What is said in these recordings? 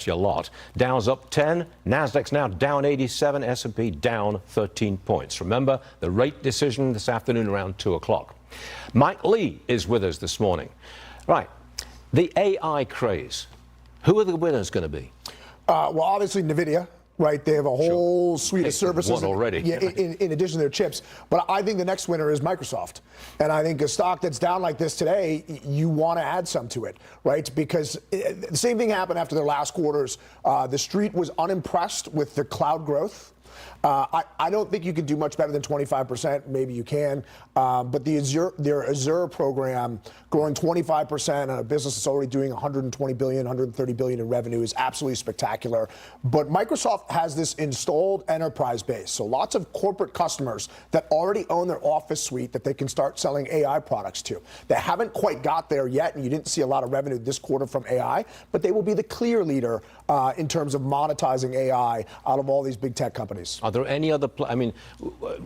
your lot. Dow's up 10, Nasdaq's now down 87, S&P down 13 points. Remember, the rate decision this afternoon around 2 o'clock. Mike Lee is with us this morning. Right, the AI craze. Who are the winners going to be? Well, obviously NVIDIA. Right, they have a whole suite of services one already. in addition to their chips. But I think the next winner is Microsoft. And I think a stock that's down like this today, you want to add some to it, right? Because the same thing happened after their last quarters. The street was unimpressed with the cloud growth. I don't think you can do much better than 25%. Maybe you can. But their Azure program growing 25% on a business that's already doing 120 billion, 130 billion in revenue is absolutely spectacular. But Microsoft has this installed enterprise base. So lots of corporate customers that already own their Office suite that they can start selling AI products to. They haven't quite got there yet, and you didn't see a lot of revenue this quarter from AI, but they will be the clear leader in terms of monetizing AI out of all these big tech companies. Are there any other, I mean,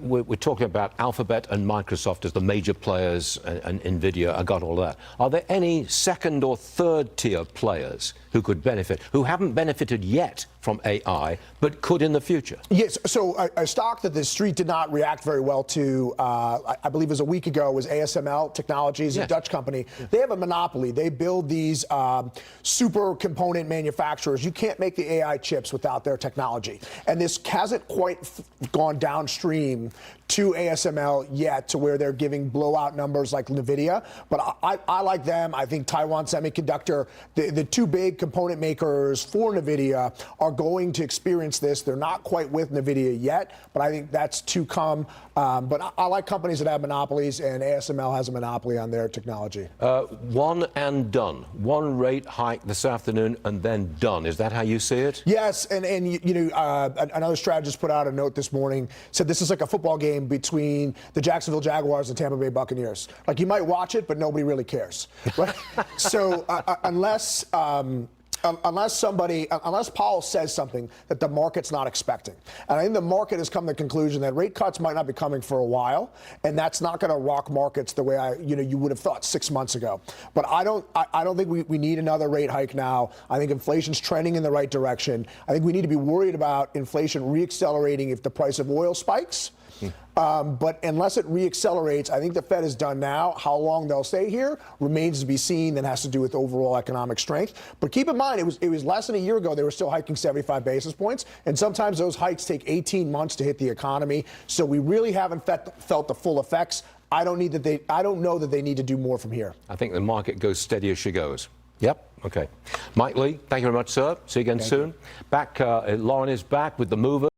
we're talking about Alphabet and Microsoft as the major players, and NVIDIA, I got all that. Are there any second or third tier players who could benefit, who haven't benefited yet from AI, but could in the future? Yes, so a stock that the street did not react very well to, I believe it was a week ago, was ASML Technologies, a Dutch company. They have a monopoly. They build these super component manufacturers. You can't make the AI chips without their technology. And this hasn't quite gone downstream to ASML yet to where they're giving blowout numbers like NVIDIA. But I like them. I think Taiwan Semiconductor, the two big component makers for NVIDIA, are going to experience this. They're not quite with NVIDIA yet, but I think that's to come. But I like companies that have monopolies, and ASML has a monopoly on their technology. One and done. One rate hike this afternoon and then done. Is that how you see it? Yes, and you know, another strategist put out a note this morning, said this is like a football game between the Jacksonville Jaguars and Tampa Bay Buccaneers. Like, you might watch it, but nobody really cares. Right? So unless Powell says something that the market's not expecting. And I think the market has come to the conclusion that rate cuts might not be coming for a while, and that's not going to rock markets the way you would have thought 6 months ago. But I don't think we need another rate hike now. I think inflation's trending in the right direction. I think we need to be worried about inflation reaccelerating if the price of oil spikes. But unless it reaccelerates, I think the Fed is done now. How long they'll stay here remains to be seen. That has to do with overall economic strength. But keep in mind, it was less than a year ago they were still hiking 75 basis points, and sometimes those hikes take 18 months to hit the economy. So we really haven't felt the full effects. I don't know that they need to do more from here. I think the market goes steady as she goes. Yep. Okay. Mike Lee, thank you very much, sir. See you again soon. Back, Lauren is back with the mover.